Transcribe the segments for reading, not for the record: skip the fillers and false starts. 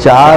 4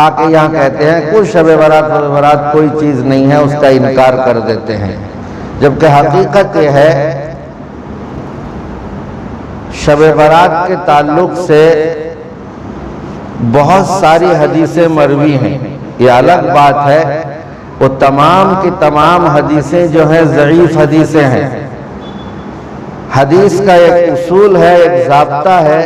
آ کے یہاں کہتے ہیں کچھ شب برات کوئی چیز نہیں ہے، اس کا انکار کر دیتے ہیں، جبکہ حقیقت یہ ہے شب برات کے تعلق سے بہت ساری حدیثیں مروی ہیں، یہ الگ بات ہے، وہ تمام کی تمام حدیثیں جو ہیں ضعیف حدیثیں ہیں۔ حدیث کا ایک اصول ہے، ایک ضابطہ ہے،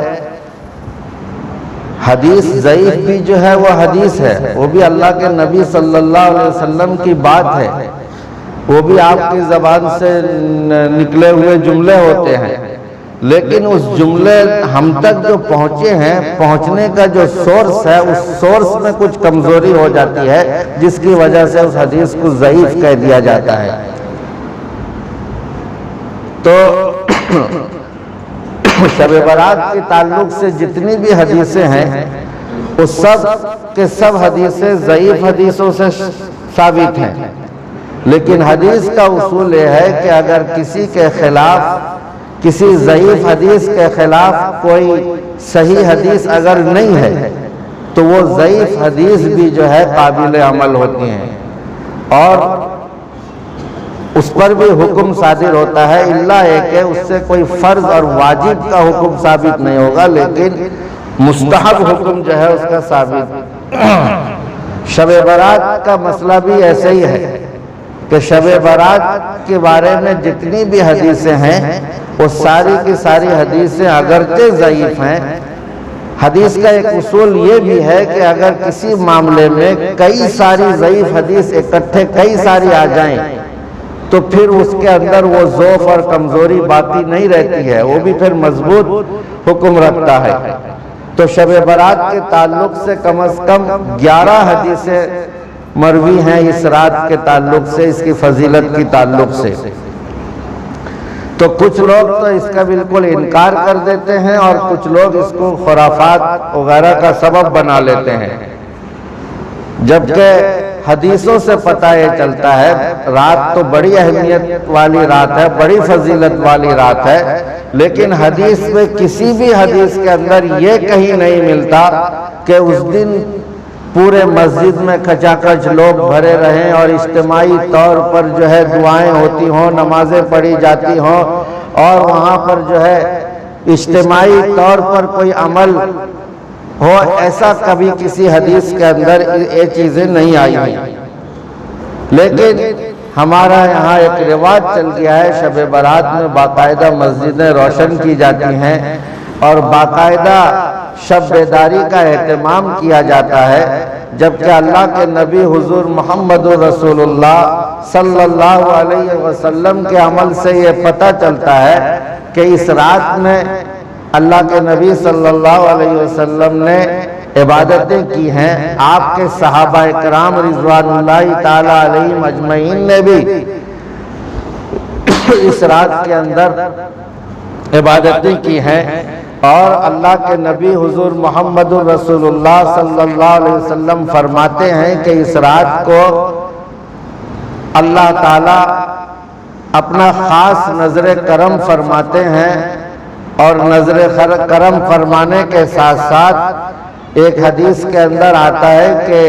حدیث ضعیف بھی جو ہے وہ حدیث ہے، وہ بھی اللہ کے نبی صلی اللہ علیہ وسلم کی بات ہے، وہ بھی آپ کی زبان سے نکلے ہوئے جملے ہوتے ہیں، لیکن اس جملے ہم تک جو پہنچے ہیں، پہنچنے کا جو سورس ہے، اس سورس میں کچھ کمزوری ہو جاتی ہے، جس کی وجہ سے اس حدیث کو ضعیف کہہ دیا جاتا ہے۔ تو شب برات کے تعلق سے جتنی بھی حدیثیں ہیں وہ سب کے سب حدیثیں ضعیف حدیثوں سے ثابت ہیں، لیکن حدیث کا اصول یہ ہے کہ اگر کسی کے خلاف، کسی ضعیف حدیث کے خلاف کوئی صحیح حدیث اگر نہیں ہے تو وہ ضعیف حدیث بھی جو ہے قابل عمل ہوتی ہیں، اور اس پر بھی حکم صادر ہوتا ہے، الا ہے کہ اس سے کوئی فرض اور واجب کا حکم ثابت نہیں ہوگا، لیکن مستحب حکم جو ہے اس کا ثابت۔ شب برات کا مسئلہ بھی ایسے ہی ہے کہ شب برات کے بارے میں جتنی بھی حدیثیں ہیں وہ ساری کی ساری حدیثیں اگرچہ ضعیف ہیں، حدیث کا ایک اصول یہ بھی ہے کہ اگر کسی معاملے میں کئی ساری ضعیف حدیث اکٹھے کئی ساری آ جائیں تو پھر اس کے اندر وہ ضعف اور کمزوری باقی نہیں رہتی ہے، وہ بھی پھر مضبوط حکم رکھتا ہے۔ تو شب برات کے تعلق سے کم از کم 11 حدیثیں مروی ہیں اس رات کے تعلق سے، اس کی فضیلت کی تعلق سے۔ تو کچھ لوگ تو اس کا بالکل انکار کر دیتے ہیں اور کچھ لوگ اس کو خرافات وغیرہ کا سبب بنا لیتے ہیں، جبکہ حدیثوں سے پتہ یہ چلتا ہے رات تو بڑی اہمیت والی رات ہے، بڑی فضیلت والی رات ہے، لیکن حدیث میں کسی بھی حدیث کے اندر یہ کہیں نہیں ملتا کہ اس دن پورے مسجد میں کھچاکھچ لوگ بھرے رہیں اور اجتماعی طور پر جو ہے دعائیں ہوتی ہوں، نمازیں پڑھی جاتی ہوں، اور وہاں پر جو ہے اجتماعی طور پر کوئی عمل ہو، ایسا کبھی کسی حدیث کے اندر یہ چیزیں نہیں آئی ہیں۔ لیکن ہمارا یہاں ایک رواج چل گیا ہے، شب برات میں باقاعدہ مسجدیں روشن کی جاتی ہیں اور باقاعدہ شب بیداری کا اہتمام کیا جاتا ہے، جبکہ اللہ کے نبی حضور محمد رسول اللہ صلی اللہ علیہ وسلم کے عمل سے یہ پتہ چلتا ہے کہ اس رات میں اللہ کے نبی صلی اللہ علیہ وسلم نے عبادتیں کی ہیں، آپ کے صحابہ کرام رضوان اللہ تعالی علیہم اجمعین نے بھی اس رات کے اندر عبادتیں کی ہیں، اور اللہ کے نبی حضور محمد رسول اللہ صلی اللہ علیہ وسلم فرماتے ہیں کہ اس رات کو اللہ تعالی اپنا خاص نظر کرم فرماتے ہیں، اور نظر کرم فرمانے کے ساتھ ساتھ ایک حدیث کے اندر آتا ہے کہ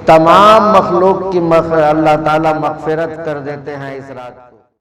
تمام مخلوق کی اللہ تعالیٰ مغفرت کر دیتے ہیں اس رات کو۔